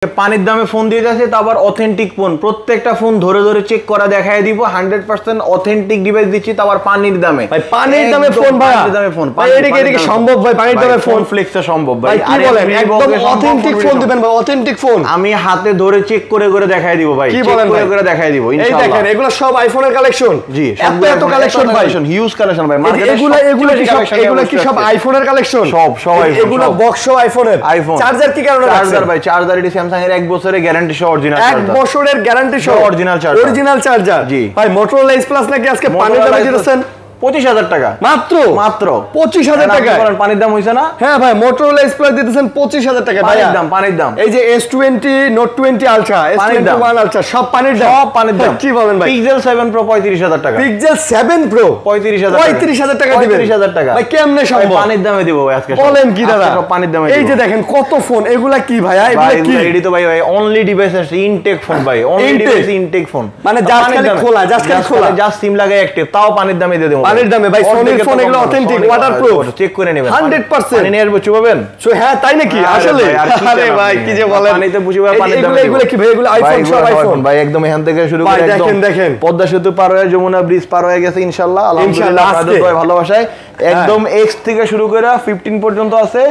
পানির দামে ফোন দিয়ে যাচ্ছে, তারপর অথেন্টিক ফোন, প্রত্যেকটা ফোন ধরে ধরে চেক করা দেখায় দিব, 100% অথেন্টিক ডিভাইস দিচ্ছি, তারপর পানির দামে। ভাই পানির দামে ফোন, ভাই পানির দামে ফোন, ভাই এটা সম্ভব? ভাই পানির দামে ফোন ফ্লেক্সে সম্ভব ভাই? কি বলেন, একদম অথেন্টিক ফোন দিবেন ভাই, অথেন্টিক ফোন আমি হাতে ধরে চেক করে করে দেখায় দিব ভাই, চেক করে করে দেখায় দিব ইনশাআল্লাহ। এই দেখেন এগুলো সব আইফোনের কালেকশন। জি, এত কালেকশন ভাই, হিউজ কালেকশন ভাই। এগুলো কি সব আইফোনের কালেকশন? সব আইফোন, এগুলো বক্স আইফোনের। আইফোন চার্জার কি কারণে? চার্জার ভাই, চার্জার এটি স্যামসাং এর 1 বছরের গ্যারান্টি সহ অরিজিনাল চার্জার, 1 বছরের গ্যারান্টি সহ অরিজিনাল চার্জার। জি ভাই, মোটরোলা এস প্লাস নাকি আজকে পানির দামে দিতেছেন 25,000 টাকা মাত্র 25,000 টাকা। পানির দাম হইছে না? হ্যাঁ ভাই, মোটরোলা এস প্লাস দিতেছেন 25,000 টাকা পানির দাম। এই যে S20 note 20 ultra, S21 ultra সব পানির দাম, সব পানির দাম। কি বলেন ভাই? পিক্সেল 7 প্রো 35,000 টাকা, পিক্সেল 7 প্রো 35,000 টাকা দিবেন? 35,000 টাকা ভাই কেমনে সম্ভব? পানির দামে দিব ভাই আজকে। বলেন কি দাদা, সব পানির দামে। এই যে দেখেন কত ফোন, এগুলা কি ভাই? এগুলা কি? এডি তো ভাই অনলি ডিভাইস আছে, ইনটেক ফোন ভাই, অনলি ডিভাইস ইনটেক ফোন, মানে জাস্ট খালি খোলা, জাস্ট সিম লাগা অ্যাক্টিভ, তাও পানির দামে দিয়ে দেব। পানির দামে ভাই, সোনির ফোন এগুলো অথেন্টিক, ওয়াটারপ্রুফ, চেক করে নেবেন 100%। পানি নিয়ে আসবো, চুবাবেন? হ্যাঁ তাই নাকি? আসলে আরে ভাই কি যে বলেন, পানিতে বুঝিবা পানির দাম। এগুলো কি ভাই? এগুলো আইফোন, সব আইফোন ভাই, একদম এখান থেকে শুরু করে একদম দেখেন পদ্মা সেতু পার হয়ে যমুনা ব্রিজ পার হয়ে গেছে ইনশাআল্লাহ। আলহামদুলিল্লাহ, আপনাদের দোয়া ভালোবাসায় একদম X থেকে শুরু করে 15 পর্যন্ত আছে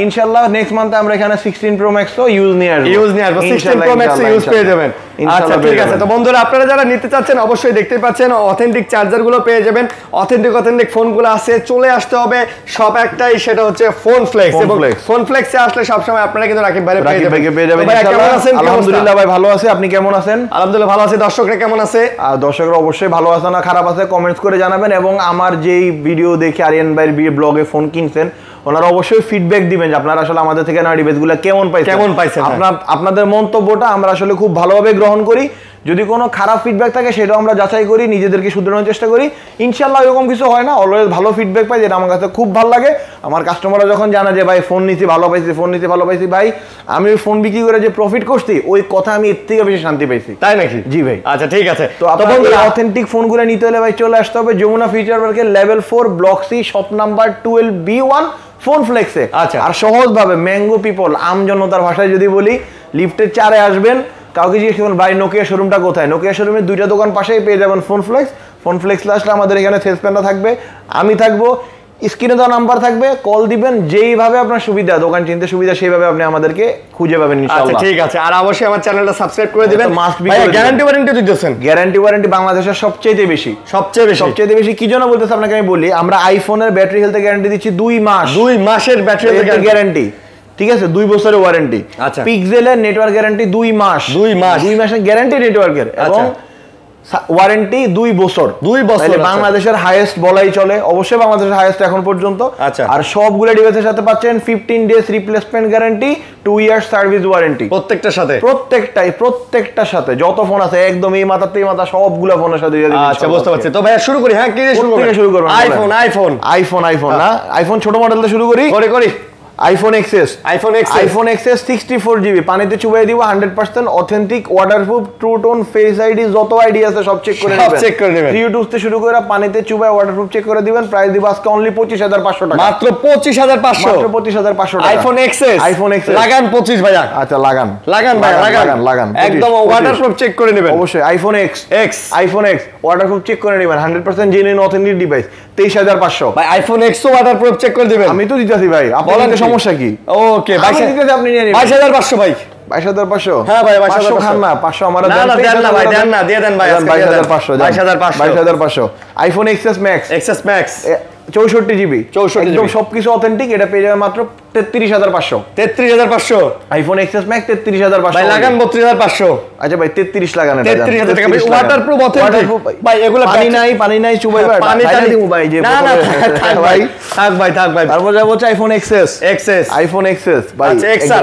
ইনশাআল্লাহ। নেক্সট মান্থে আমরা এখানে 16 প্রো ম্যাক্স ও ইউজ নিয়ে আসবো, 16 প্রো ম্যাক্স ইউজ পেয়ে যাবেন ইনশাআল্লাহ। ঠিক আছে, তো বন্ধুরা আপনারা যারা নিতে চাচ্ছেন অবশ্যই দেখতে পাচ্ছেন অথেন্টিক চার্জার গুলো পেয়ে যাবেন, অথেন্টিক ফোনগুলো আছে। চলে আসতে হবে সব একটাই, সেটা হচ্ছে ফোন ফ্লেক্স। এবং ফোন ফ্লেক্সে আসলে সব সময় আপনারা কিন্তু রাকিব ভাইকে পেয়ে যাবেন। ভাই কেমন আছেন? আলহামদুলিল্লাহ ভাই ভালো আছি, আপনি কেমন আছেন? আলহামদুলিল্লাহ ভালো আছি। দর্শকরা কেমন আছে? দর্শকরা অবশ্যই ভালো আছে না খারাপ আছে কমেন্টস করে জানাবেন। এবং আমার যেই ভিডিও দেখে আরিয়ান ভাইয়ের ব্লগে ফোন কিনছেন, ওনারা অবশ্যই ফিডব্যাক দিবেন যে আপনারা আসলে আমাদের থেকে না ডিভাইসগুলো কেমন পাইছেন। আপনাদের মন্তব্যটা আমরা আসলে খুব ভালোভাবে গ্রহণ করি। যদি কোনো খারাপ ফিডব্যাক থাকে সেটাও আমরা যাচাই করি, নিজেদেরকে শুধরানোর চেষ্টা করি ইনশাআল্লাহ। এরকম কিছু হয় না, অলওয়েজ ভালো ফিডব্যাক পাই, যেটা আমার কাছে খুব ভালো লাগে। আমার কাস্টমাররা যখন জানা যে ভাই ফোন নিতে ভালো পাইছি ভাই, আমি ফোন বিক্রি করে যে প্রফিট করছি, ওই কথা আমি এর থেকে বেশি শান্তি পাইছি। তাই নাকি? জি ভাই। আচ্ছা ঠিক আছে, তো আপনাদের অথেন্টিক ফোনগুলো নিতে হলে ভাই চলে আসতে হবে যমুনা ফিউচার পার্কের level 4 block C shop number 12B1 phone ফ্লেক্সে। আচ্ছা, আর সহজভাবে ম্যাঙ্গো পিপল, আমজনতার ভাষায় যদি বলি, লিফটের 4-এ আসবেন, কাউকে জিজ্ঞেস করবেন ভাই নোকিয়া শোরুমটা কোথায়, নোকিয়া শোরুমের 2টা দোকান পাশেই পেয়ে যাবেন ফোন ফ্লেক্স আসলে আমাদের এখানে সেলসম্যানরা থাকবে, আমি থাকবো, স্ক্রিনে দেওয়া নাম্বার থাকবে, কল দিবেন, যেইভাবে আপনার সুবিধা, দোকান চিনতে সুবিধা সেইভাবে আপনি আমাদেরকে খুঁজে পাবেন ইনশাআল্লাহ। আচ্ছা ঠিক আছে, আর অবশ্যই আমার চ্যানেলটা সাবস্ক্রাইব করে দিবেন। ভাই গ্যারান্টি ওয়ারেন্টি দিতেছেন? গ্যারান্টি ওয়ারেন্টি বাংলাদেশের সবচেয়ে বেশি কি জন্য বলতেছে আপনাকে আমি বলি, আমরা আইফোনের ব্যাটারি হেলথে গ্যারান্টি দিচ্ছি 2 মাস, 2 মাসের ব্যাটারি হেলথ গ্যারান্টি, ঠিক আছে, 2 বছরের ওয়ারেন্টি। আচ্ছা, পিক্সেলের নেটওয়ার্ক গ্যারান্টি 2 মাসের গ্যারান্টি নেটওয়ার্কের, এবং ওয়ারেন্টি 2 বছর। বাংলাদেশের হাইয়েস্ট বলাই চলে, অবশ্যই বাংলাদেশের হাইয়েস্ট এখন পর্যন্ত। আচ্ছা, আর সবগুলো ডিভাইসের সাথে পাচ্ছেন 15 days replacement guarantee, 2 year service warranty প্রত্যেকটার সাথে, প্রত্যেকটার সাথে যত ফোন আছে একদম এই মাথা থেকে মাথা সবগুলো ফোনের সাথে দিয়ে দিবেন। আচ্ছা বুঝতে পারছি। তো ভাই শুরু করি। হ্যাঁ, কি দিয়ে শুরু করব? আইফোন না, আইফোন ছোট মডেল দিয়ে শুরু করি। আইফোন এক্সএস 64GB, পানিতে চুবাই দিব, 100% authentic, waterproof, true tone, face ID, যত আইডি আছে সব চেক করে নেবেন। 3 টুথ থেকে শুরু করে পানিতে চুবাই ওয়াটারপ্রুফ চেক করে দিবেন। প্রাইস দিব আজকে অনলি 25,500 টাকা, মাত্র 25,500 টাকা। আইফোন এক্সএস লাগান 25 ভাইয়া। আচ্ছা লাগান ভাই, লাগান একদম ওয়াটারপ্রুফ চেক করে নেবেন অবশ্যই। আইফোন এক্স ওয়াটারপ্রুফ চেক করে নেবেন, 100% জেনুইন অথেন্টিক ডিভাইস, 23,500 ভাই। আইফোন এক্স ওয়াটারপ্রুফ চেক করে দিবেন? আমি তো দিতেছি ভাই, আপনাদের সমস্যা কি? ওকে, 22,000 আপনি নিয়ে নেবেন। 22,500 ভাই, 22,500। হ্যাঁ ভাই, 22,500 খান না, 500 আমারে দেন না ভাই, দেন না, দিয়ে দেন ভাই, 22,500। আইফোন এক্সএস ম্যাক্স 64GB, একদম সবকিছু অথেন্টিক, এটা পেয়ে যাবেন মাত্র 33,500। আইফোন এক্সএস ম্যাক্স 33,500 ভাই, লাগান 32,500। আচ্ছা ভাই 33 লাগান, 33,000 টাকা ভাই। ওয়াটারপ্রুফ অথেন্টিক ভাই, এগুলো পানি নাই চুবাই ভাই, পানি দিব ভাই, যে না থাক ভাই। তারপর যাব হচ্ছে আইফোন এক্সএস ভাই।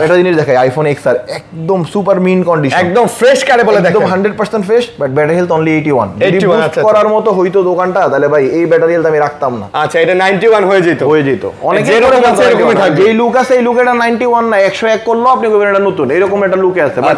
এটা জিনিস দেখাই, আইফোন এক্সআর একদম সুপার মিন কন্ডিশন, একদম ফ্রেশ কারে বলে দেখেন, একদম 100% fresh, but battery health only 81। যদি বুস্ট করার মতো হইতো দোকানটা, তাহলে ভাই এই ব্যাটারি হেলথ আমি রাখতাম না। আচ্ছা, এটা 91 হয়ে যেত। অনেকে এরকম আছে, এরকমই থাকবে। এই লুক আছে, এই লুক এটা 91 না, 101 করলো আপনি কইবেন এটা নতুন, এরকম একটা লুকে আছে। বাট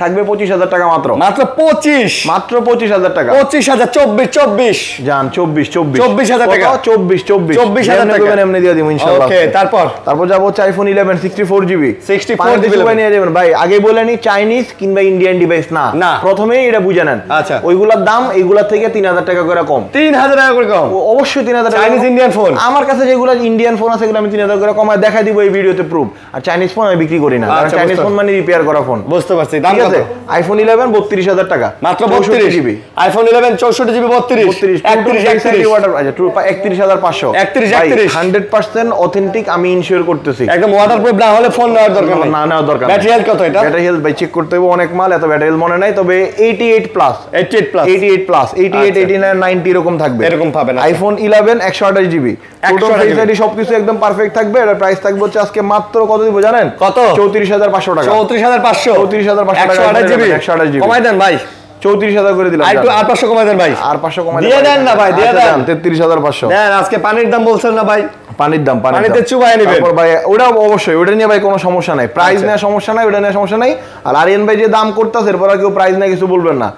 থাকবে 25,000 টাকা মাত্র। মাত্র 25, মাত্র 25,000 টাকা। 25,000, 24 জান 24 24,000 টাকা। 24,000 টাকা এমনি দিয়ে দিব ইনশাআল্লাহ। ওকে, তারপর যাব হচ্ছে আইফোন 11 64GB। 64GB নিয়ে যাবেন ভাই। আগে বলেনি চাইনিজ কিংবা ইন্ডিয়ান ডিভাইস না, প্রথমেই এটা বুঝে নেন। আচ্ছা, ওইগুলোর দাম এইগুলা থেকে 3,000 টাকা করে কম। 3,000 টাকা করে কম? অবশ্যই 3,000 টাকা। চাইনিজ ইন্ডিয়ান ফোন আমার কাছে যেগুলো ইন্ডিয়ান ফোন আছে সেগুলো আমি 3,000 করে কমায় দেখাই দিব এই ভিডিওতে প্রুফ। আর চাইনিজ ফোন আমি বিক্রি করি না, কারণ চাইনিজ ফোন মানে রিপেয়ার করা ফোন। বুঝতে পারছি। দাম কত? আইফোন 11 32,000 টাকা মাত্র। 32GB iPhone 11 64GB 32 water. আচ্ছা 31,500। 31 100% অথেন্টিক আমি ইনশিওর করতেছি। একদম ওয়াটারপ্রুফ না হলে ফোন নেওয়ার দরকার নেই। না নেওয়ার দরকার। ব্যাটারি হেলথ কত এটা? ব্যাটারি হেলথ ভাই চেক করতে হবে, অনেক মাল, এত ব্যাটারি হেলথ মনে নাই, তবে 88 প্লাস 89 90 এরকম থাকবে, এরকম পাবেন। IPhone 11 128GB total face ID সবকিছু একদম পারফেক্ট থাকবে। এর প্রাইস থাকবে হচ্ছে আজকে মাত্র কত দিব জানেন? কত? 34,500 টাকা। 34,500 টাকা। 128GB কমাই দেন ভাই। 34,000 করে দিলাম। একটু আর 500 কমাই দেন ভাই। আর 500 কমাই দিয়ে দেন না ভাই, দিয়ে দেন। 33,500 দেন। আজকে পানির দাম বলছেন না ভাই? পানির দাম পানিতে চুবাই নেবেন। তারপর ভাই ওটা অবশ্যই, ওটা নিয়ে ভাই কোনো সমস্যা নাই, প্রাইস নিয়ে সমস্যা নাই, ওটা নিয়ে সমস্যা নাই। আর আরিয়ান ভাই যে দাম করতেছে এরপর আর কেউ প্রাইস নিয়ে কিছু বলবেন না।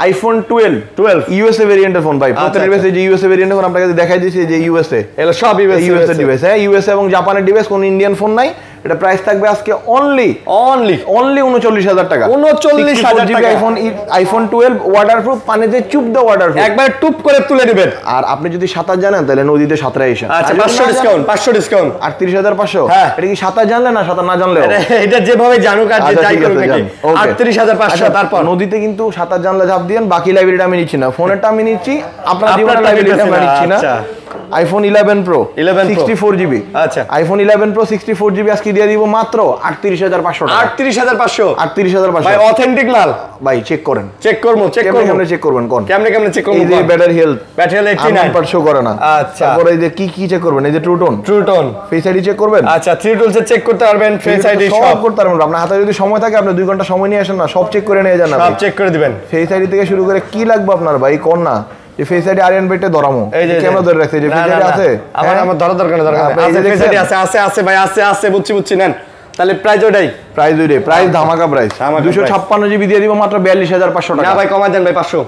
আইফোন 12 ইউএসএ ভেরিয়েন্টের ফোন ভাই। প্রত্যেকটা ডিভাইসে যে ইউএসএ ভেরিয়েন্টের ফোন আপনাকে দেখাই দিয়েছি, যে ইউএসএ এগুলো সব ইউএসএ ডিভাইস। হ্যাঁ, ইউএসএ এবং জাপানের ডিভাইস, কোন ইন্ডিয়ান ফোন নাই। এটা প্রাইস থাকবে আজকে অনলি 39,000 টাকা। 39,000 টাকা। আইফোন 12 ওয়াটারপ্রুফ, পানিতে চুপ দাও ওয়াটারপ্রুফ, একবার টুপ করে তুলে দিবেন। আর আপনি যদি সাঁতার জানেন তাহলে নদীতে সাঁতরে আসেন। আচ্ছা 500 ডিসকাউন্ট, 500 ডিসকাউন্ট 38,500। হ্যাঁ, এটা কি সাঁতার জানলে না সাঁতার না জানলে? এটা যেভাবে জানুক আর যে যাই করুক নাকি 38,500। তারপর নদীতে কিন্তু সাঁতার জানলে ঝাঁপ দিয়েন, বাকি লাইব্রেরিটা আমি নিচ্ছি না, ফোনেরটা আমি নিচ্ছি, আপনার জীবনের লাইব্রেরিটা আমি নিচ্ছি না। IPhone 11 Pro 64GB। আচ্ছা, আইফোন 11 Pro 64GB আজকে দিয়ে দিব মাত্র 38,500 টাকা। 38,500 ভাই। অথেন্টিক মাল ভাই। চেক করেন, চেক করব, চেক করব। কেমনে চেক করবেন কোন? কেমনে চেক করব? এই যে ব্যাটারি হেলথ 89 শো করে না। আচ্ছা, তারপর এই যে কি চেক করবেন? এই যে true tone face ID check করবেন। আচ্ছা, 3 টুলসে চেক করতে পারবেন, ফেস আইডি সব করতে পারবেন। আপনার হাতে যদি সময় থাকে আপনি 2 ঘন্টা সময় নিয়ে আসেন না, সব চেক করে নিয়ে যান, সব চেক করে দিবেন। ফেস আইডি থেকে শুরু করে কি লাগবে আপনার ভাই কোন না, যে ফেস আইডি আরিয়ান বেটে ধরামো, কেমন ধরে রাখছে, যে ফেস আইডি আছে আমার ধরা দরকার আছে, ফেস আইডি আছে ভাই, আছে বুঝছি নেন। তাহলে প্রাইস ওইটাই, প্রাইস ধামাকা প্রাইস। 256GB দিয়ে দিব মাত্র 42,500 টাকা। না ভাই কমাই দেন ভাই, 500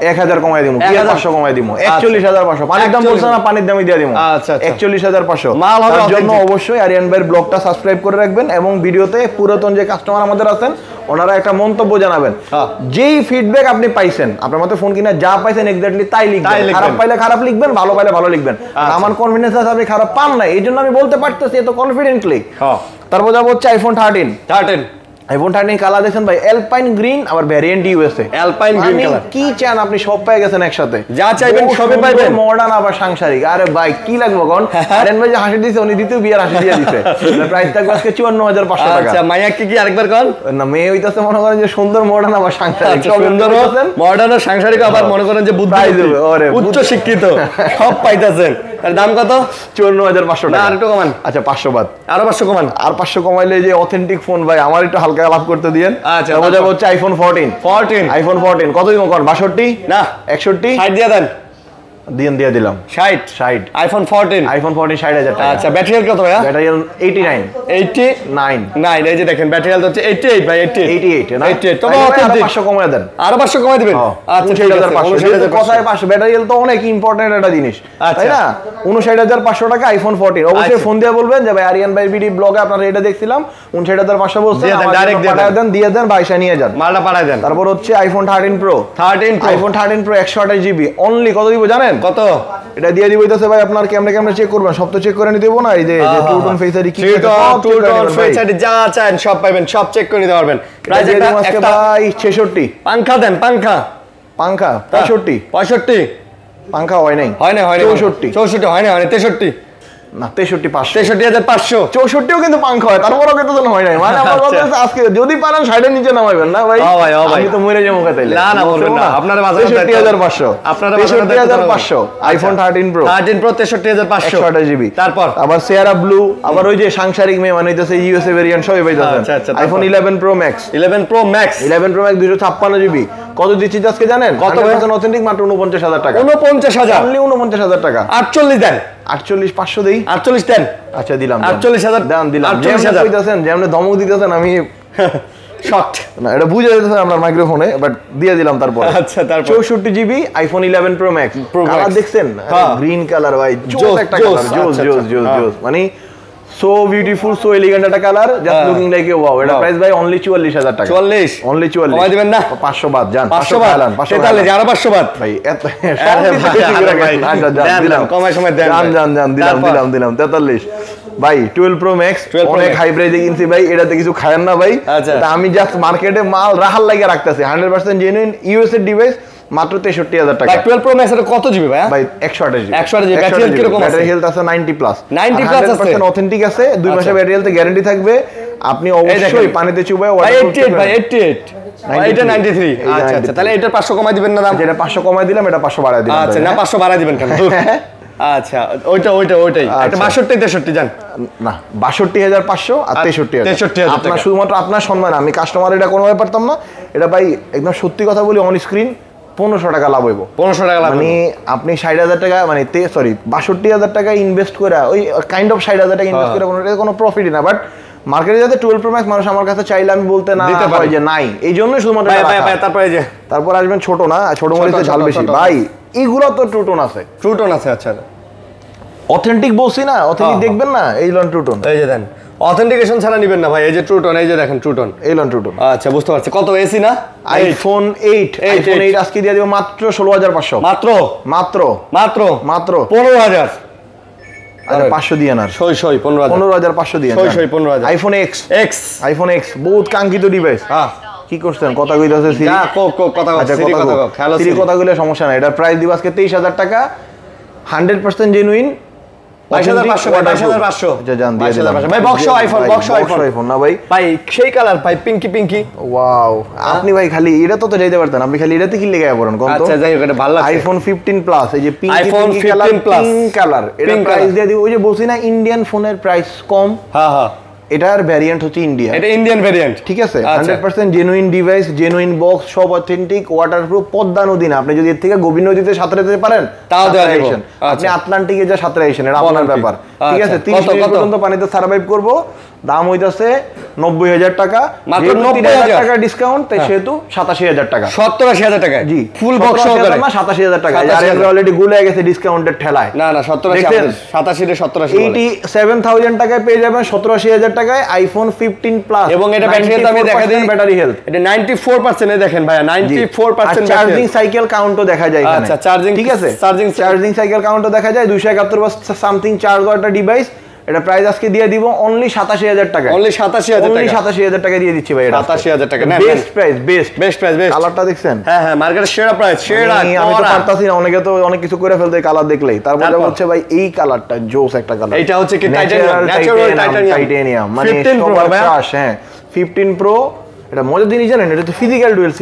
1000 কমাই দিব, 500 কমাই দিব, 41,500। পানির দাম বলছ না, পানির দামই দিয়ে দিব। আচ্ছা 41,500 মাল হবে। তার জন্য অবশ্যই আরিয়ান ভাইয়ের ব্লগটা সাবস্ক্রাইব করে রাখবেন, এবং ভিডিওতে পুরাতন যে কাস্টমার আমাদের আছেন ওনারা একটা মন্তব্য জানাবেন। যেই ফিডব্যাক আপনি পাইছেন, আপনার মতে ফোন কিনা যা পাইছেন এক্স্যাক্টলি তাই লিখবেন। খারাপ পাইলে খারাপ লিখবেন, ভালো পাইলে ভালো লিখবেন। আমার কনফিডেন্স আছে আপনি খারাপ পান না, এই জন্য আমি বলতে পারতেছি এত কনফিডেন্টলি। তারপর যাবো হচ্ছে আইফোন 13 আইফোন 13 কালার দেখেন ভাই, অ্যালপাইন গ্রিন, আবার variant USA. Alpine green colour কি চান আপনি, সব পেয়ে গেছেন একসাথে, যা চাইবেন সবই পাবেন। মডার্ন আবার সাংসারিক। আরে ভাই কি লাগবে কোন? আরেন ভাই যে হাসি দিয়েছে উনি দ্বিতীয় বিয়ার হাসি দিয়ে দিয়েছে। প্রাইস থাকবে আজকে 54,500 টাকা। আচ্ছা, মাইয়া কি আরেকবার কোন না? মেয়ে হইতাছে মনে করেন যে সুন্দর মডার্ন আবার সাংসারিক, সুন্দর মডার্ন আর সাংসারিক, আবার মনে করেন যে বুদ্ধি উচ্চ শিক্ষিত সব পাইতাছেন। তার দাম কত? 54,500 টাকা। আর একটু কমান। আচ্ছা 500 বাদ, আরো 500 কমান। আর 500 কমাইলে যে অথেন্টিক ফোন ভাই আমার একটু হালকা লাভ করতে দিয়েন। আচ্ছা মজা হচ্ছে আইফোন 14 কত দিব কোন? 62 না 61 60 দিয়ে দেন। দিয়ে দিলাম 60 আইফোন 14 60,000 টাকা। আচ্ছা ব্যাটারি হেলথ কত ভাইয়া? ব্যাটারি হেলথ 89 এই যে দেখেন ব্যাটারি হেলথ হচ্ছে 88 ভাই, 88 না 88। তবে 500 কমায় দেন, আরো 500 কমায় দিবেন। আচ্ছা 59,500 কথায় 500। ব্যাটারি হেলথ তো অনেক ইম্পর্টেন্ট একটা জিনিস, তাই না? 59,500 টাকা আইফোন 14। অবশ্যই ফোন দিয়ে বলবেন যে ভাই আরিয়ান ভাই ভিডিও ব্লগে আপনারা এটা দেখছিলাম, 59,500 বলছেন, ডাইরেক্ট দিয়ে দেন, বাইসা নিয়ে যান, মালটা পাঠায় দেন। তারপর হচ্ছে iPhone 13 Pro iPhone 13 Pro 128GB only কত দিব জানেন? কত? এটা দিয়ে দিব হইতাছে ভাই আপনার ক্যামেরা চেক করবেন, সব তো চেক করে নিতে দেব না। এই যে টু টোন ফেস আইডি কি টোন ফেস আইডি যা চান সব পাবেন, সব চেক করে নিতে পারবেন। প্রাইস একটা ভাই 66। পাঙ্খা দেন, পাঙ্খা 65 পাঙ্খা হয় নাই 64 হয় না 63 না 63,500 64ও কিন্তু পাঙ্খা হয়, তারপরও কত জন হয় নাই। মানে আমার কথা আজকে যদি পারেন 60 এর নিচে নামাইবেন না ভাই। আমি তো মরে যাবো তাইলে। না বলবেন না, আপনারা বাজারে 63,500 আপনারা 63,500 আইফোন 13 Pro 63,500 128GB। তারপর আবার সিয়ারা ব্লু, আবার ওই যে সাংসারিক মেয়ে মানে হইতাছে ইউএসএ ভেরিয়েন্ট সবই পাইতাছেন। IPhone 11 Pro Max 11 Pro Max 256GB কত দিচ্ছি আজকে জানেন? কত অথেন্টিক মাত্র 49,000 টাকা। 49,000 অনলি 49,000 টাকা। 48 দেন, 48,500 দেই, 48 দেন। আচ্ছা দিলাম 48,000 দেন, দিলাম 48,000 কইতাছেন, যেমন ধমক দিতেছেন আমি শর্ট না, এটা বুঝে যেতেছে আপনার মাইক্রোফোনে, বাট দিয়ে দিলাম তারপর। আচ্ছা, তারপর 64 GB iPhone 11 pro max. Colour দেখছেন? গ্রিন কালার ভাই, জোস একটা কালার, জোস মানে সো বিউটিফুল, সো এলিগেন্ট একটা colour, just looking like a wow. এটা প্রাইস ভাই অনলি 44000 টাকা। 44 অনলি 44 কমাই দিবেন না? 500 বাদ জান, 500 বাদ, 43 আরো 500 বাদ ভাই। এত দিলাম, কমাই সময় দেন জান, দিলাম 43 ভাই। 12 প্রো ম্যাক্স অনেক হাই প্রাইসে কিনছি ভাই, এটাতে কিছু খায়েন না ভাই। এটা আমি জাস্ট মার্কেটে মাল রাহাল লাগিয়ে রাখতেছি, 100% জেনুইন ইউএস এর ডিভাইস, মাত্র 63000 টাকা। 12 প্রো ম্যাক্স এর কত জিবি ভাই? ভাই 128 জিবি। 128 জিবি। ব্যাটারি হেলথ কিরকম আছে? ব্যাটারি হেলথ আছে 90 প্লাস। 90 প্লাস আছে, 100% অথেন্টিক আছে। 2 মাসের ব্যাটারি হেলথ গ্যারান্টি থাকবে। আপনি অবশ্যই পানিতে চুবায় ভাই 88 ভাই 88 এটা 93। আচ্ছা, তাহলে এটা 500 কমাই দিবেন না দাম? যেটা 500 কমাই দিলাম, এটা 500 বাড়ায় দিলাম। আচ্ছা, না 500 বাড়ায় দিবেন কেন? আচ্ছা, ওইটাই। এটা 62 63 জান না, 62500 আর 63000। আপনার শুধুমাত্র আপনার সম্মান, আমি কাস্টমার এটা কোনোভাবে পারতাম না। এটা ভাই একদম সত্যি কথা বলি, অন স্ক্রিন 1500 টাকা লাভ হইব। 1500 টাকা লাভ মানে আপনি 60000 টাকা মানে 62000 টাকা ইনভেস্ট করে, ওই কাইন্ড অফ 60000 টাকা ইনভেস্ট করে কোনো প্রফিটই না। বাট মার্কেটে যাতে 12 প্রো ম্যাক্স মানুষ আমার কাছে চাইলে আমি বলতে না হয় যে নাই, এই জন্যই শুধুমাত্র। তারপর আসবেন ছোট না, ছোট মরিচে ঝাল বেশি ভাই। এইগুলো তো ট্রুটন আছে। আচ্ছা, অথেন্টিক বলছি না, অথেন্টিক দেখবেন না, এই লন ট্রুটন। এই যে দেন, অথেন্টিকেশন ছাড়া নেবেন না ভাই। এই যে ট্রুটন, এই যে দেখেন ট্রুটন, এই লন ট্রুটন। আচ্ছা, বুঝতে পারছি। কত এসি না? আইফোন 8 আজকে দিয়ে দিব মাত্র 16500। মাত্র 15000। আরে 500 দিয়ে না, 15500 দিয়ে না। 15000 আইফোন এক্স বহুত কাঙ্ক্ষিত ডিভাইস। কি করছেন? কথা কইতাছে সিরি। কথা কইলে সমস্যা নাই। এটা প্রাইস দিব আজকে 23000 টাকা, 100% জেনুইন। 22500 জান দিয়ে দিলাম ভাই। বক্স আইফোন না ভাই, সেই কালার ভাই, পিঙ্কি। ওয়াও, আপনি ভাই খালি এটা তো যাইতে পারতেন, আপনি খালি এটাতে কি লেগে পড়েন কোন তো? আচ্ছা, যাই হোক, এটা ভালো লাগছে। আইফোন 15 প্লাস, এই যে পিঙ্কি কালার, এটা প্রাইস দিয়ে দিব। ওই যে বলছি না, ইন্ডিয়ান ফোনের প্রাইস কম। হ্যাঁ, এটার ভ্যারিয়েন্ট হচ্ছে ইন্ডিয়া, এটা ইন্ডিয়ান ভ্যারিয়েন্ট, ঠিক আছে। 100% জেনুইন ডিভাইস, জেনুইন বক্স, সব অথেন্টিক, ওয়াটারপ্রুফ, পদ্মা নদী না। আপনি যদি এর থেকে গভীর নদীতে সাঁতরে যেতে পারেন তাও দেওয়া যাবে। আপনি আটলান্টিকে যা সাঁতরে আইছেন, এটা আপনার ব্যাপার, ঠিক আছে। 30 মিনিট পর্যন্ত পানিতে সার্ভাইভ করব। দাম হইতাছে 90000 টাকা, মাত্র 90000 টাকা ডিসকাউন্ট, তাই সেহেতু 87000 টাকা। 87000 টাকা জি, ফুল বক্স সহকারে না, 87000 টাকা। আর এর অলরেডি গুলে গেছে ডিসকাউন্টের ঠেলায়। না 87 87000 টাকায় পেয়ে যাবেন 87000 টাকায় আইফোন 15 প্লাস। এবং এটা ব্যাটারি হেলথ আমি দেখা দিই, ব্যাটারি হেলথ এটা 94% এ দেখেন ভাইয়া, 94% চার্জিং সাইকেল কাউন্টও দেখা যায় এখানে। আচ্ছা, চার্জিং, ঠিক আছে, চার্জিং সাইকেল কাউন্টও দেখা যায়। 271 বা সামথিং চার্জ হয় একটা ডিভাইস। এটা প্রাইস আজকে দিয়ে দিব অনলি 87000 টাকা। অনলি 87000 টাকা দিয়ে দিচ্ছি ভাই। এটা 87000 টাকা না, বেস্ট প্রাইস, বেস্ট কালারটা দেখছেন? হ্যাঁ, মার্কেটের সেরা প্রাইস, আমি তো পারতাছি না, অনেকে তো অনেক কিছু করে ফেলতে কালার দেখলেই। তারপর হচ্ছে ভাই এই কালারটা জোস একটা কালার। এটা হচ্ছে কি টাইটানিয়াম, মানে 15 প্রো ভাই। হ্যাঁ 15 প্রো। এটা মজার জিনিস জানেন, এটা তো ফিজিক্যাল ডুয়াল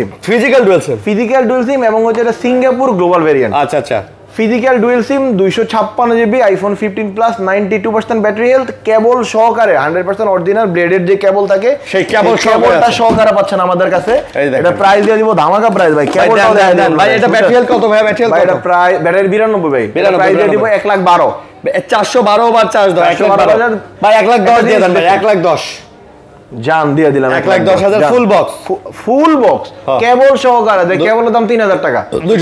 সিম এবং হচ্ছে এটা সিঙ্গাপুর গ্লোবাল ভেরিয়েন্ট। আচ্ছা, physical dual SIM, 256 GB, iPhone 15 plus, 92% battery health, cable সহকারে 100% অরিজিনাল ব্লেডের যে কেবল থাকে সেই কেবলটা সহকারে পাচ্ছেন আমাদের কাছে। এটা প্রাইস দিয়ে দিব ধামাকা প্রাইস ভাই। কেবলটাও দেন ভাই। এটা ব্যাটারি হেলথ কত ভাই? এটা প্রায় ব্যাটারি 92 ভাই। প্রাইস দিয়ে দিব 112। 412 বার চার্জ দাও, 112 ভাই, 110 দিয়ে দেন ভাই, 110 জান দিয়ে দিলাম। 110,000 ফুল বক্স কেবল সহকারে। কেবলের দাম 3000 টাকা,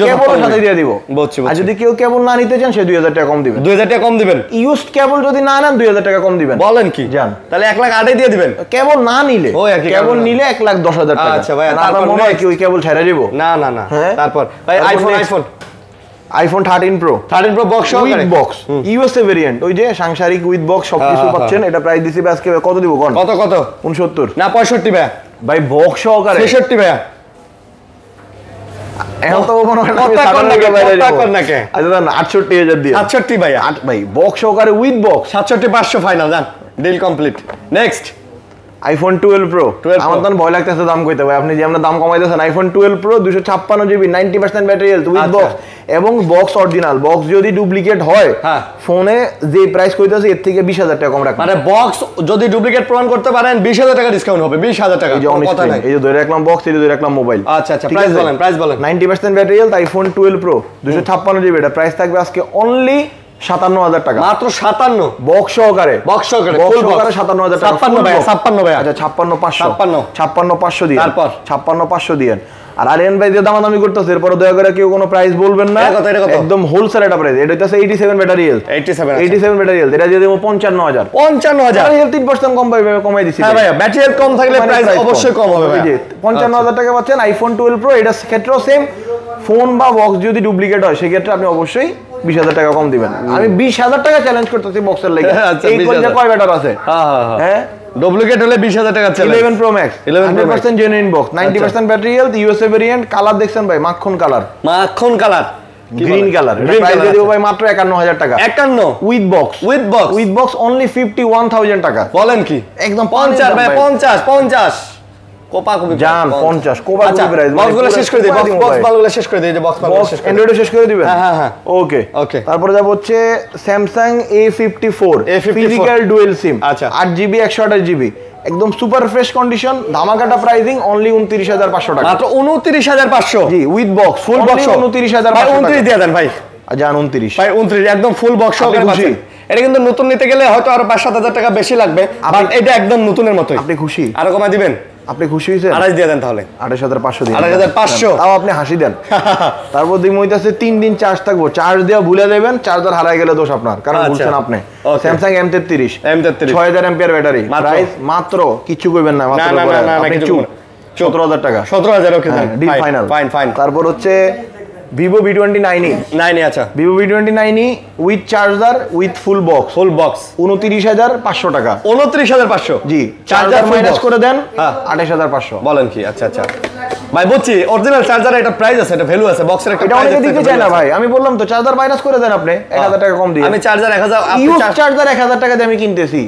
কেবলের সাথে দিয়ে দিব। আর যদি কেউ কেবল না নিতে চান, সে 2000 টাকা কম দিবেন। 2000 টাকা কম দিবেন। ইউজড কেবল যদি না নেন 2000 টাকা কম দিবেন। বলেন কি জান? তাহলে 1,08,000 দিয়ে দিবেন কেবল না নিলে। কেবল নিলে 1,10,000 টাকা। আচ্ছা ভাই, তারপর মনে হয় কি ওই কেবল ছেড়ে দিব? না। তারপর ভাই iPhone 13 pro box with box, USA variant, ওই যে সাংসারিক উইথ বক্স সবকিছু পাচ্ছেন। এটা প্রাইস দিছি আজকে কত দিব কোন? কত 69 না 65 ভাই বক্স সহকারে। 66 ভাইয়া। এখন তো মনে হয় কত কর না কে? আচ্ছা জান 68000 দিয়ে। 68 ভাইয়া। ভাই বক্স সহকারে উইথ বক্স 67,500 ফাইনাল জান, deal complete. Next iPhone 12 pro. আমার তো ভয় লাগতেছে দাম কইতে ভাই। আপনি যে আমরা দাম কমাইতেছেন। IPhone 12 pro 256 GB, 90% battery health with box এবং বক্স অরিজিনাল। বক্স যদি ডুপ্লিকেট হয়, ফোনে যে প্রাইস কইতাছে এর থেকে 20000 টাকা কম রাখবেন। মানে বক্স যদি ডুপ্লিকেট প্রমাণ করতে পারেন 20000 টাকা ডিসকাউন্ট হবে। 20000 টাকা কথা নাই। এই যে ধরে রাখলাম বক্স, এই যে ধরে রাখলাম মোবাইল। আচ্ছা, প্রাইস বলেন। 90% battery health iPhone 12 pro 256 GB. এটা প্রাইস থাকবে আজকে অনলি 57,000 টাকা মাত্র 57 বক্স সহকারে ফুল সহকারে 57,000 টাকা 56 ভাই আচ্ছা 56,500 দিয়ে তারপর 56,500 দিয়ে আর আরিয়ান ভাই যে দামাদামি করতেছে এরপর দয়া করে কেউ কোনো প্রাইস বলবেন না একদম হোলসেল এটা প্রাইস এটা হচ্ছে 87 ব্যাটারি হেলথ 87 ব্যাটারি হেলথ এটা দিয়ে দেব 55,000 3% কম পাইবে কমাই দিছি হ্যাঁ ভাই ব্যাটারি হেলথ কম থাকলে প্রাইস অবশ্যই কম হবে ভাই 55,000 টাকা পাচ্ছেন আইফোন 12 প্রো এটা ক্ষেত্রেও সেম ফোন বা বক্স যদি ডুপ্লিকেট হয় সেই ক্ষেত্রে আপনি অবশ্যই 20,000 টাকা কম দিবেন আমি 20,000 টাকা চ্যালেঞ্জ করতেছি বক্সের লাগি এই কোনটা কয় ব্যাটারি আছে হ্যাঁ ডুপ্লিকেট হলে 20,000 টাকা challenge 11 pro max 100% genuine box 90% battery health USA variant colour দেখছেন ভাই মাখন কালার গ্রিন কালার প্রাইস দিয়ে দেব ভাই মাত্র 51,000 টাকা 51 উইথ বক্স অনলি 51,000 টাকা বলেন কি একদম 50 ভাই 50 কোপা কবি জান 50 কোপা কবি প্রাইস বক্সগুলো শেষ করে দিই বক্স মালগুলো শেষ করে দিই যে বক্স মালগুলো শেষ করে অ্যান্ড্রয়েড শেষ করে দিবেন হ্যাঁ ওকে তারপরে যাব হচ্ছে Samsung A54 ফিজিক্যাল ডুয়াল সিম 8GB 128GB একদম সুপার ফ্রেশ কন্ডিশন ধামাকাটা প্রাইসিং অনলি 29,500 টাকা মাত্র 29,500 জি উইথ বক্স ফুল বক্স 29,500 ভাই 29 দিয়ে দেন ভাই জান 29 ভাই 29 একদম ফুল বক্স সহকারে পাচ্ছেন এটা কিন্তু নতুন নিতে গেলে হয়তো আরো 5-7,000 টাকা বেশি লাগবে বাট এটা একদম নতুনের মতোই আপনি খুশি আরো কমাই দিবেন আপনি খুশি হইছেন 28 দিয়ে দেন তাহলে 28,500 দিয়ে 28,500 তাও আপনি হাসি দেন তারপর দিন হইতাছে 3 দিন চার্জ থাকবো চার্জ দেওয়া ভুলে যাবেন চার্জার হারায় গেলে দোষ আপনার কারণ বলছেন আপনি Samsung M33 6000 MPR battery price মাত্র কিছু কইবেন না মাত্র আপনি 17,000 টাকা 17,000 ওকে দেন ডিল ফাইনাল তারপর হচ্ছে Vivo V29e আচ্ছা Vivo V29e with charger with full box 29,500 টাকা 29,500 জি চার্জার মাইনাস করে দেন 28,500 বলেন কি আচ্ছা ভাই বুঝছি অরিজিনাল চার্জারে একটা প্রাইস আছে একটা ভ্যালু আছে বক্সের একটা এটা অনেকে দিতে চায় না ভাই আমি বললাম তো চার্জার মাইনাস করে দেন আপনি 1,000 টাকা কম দিয়ে আমি চার্জার 1000 ইউজ চার্জার 1,000 টাকা দিয়ে আমি কিনতেছি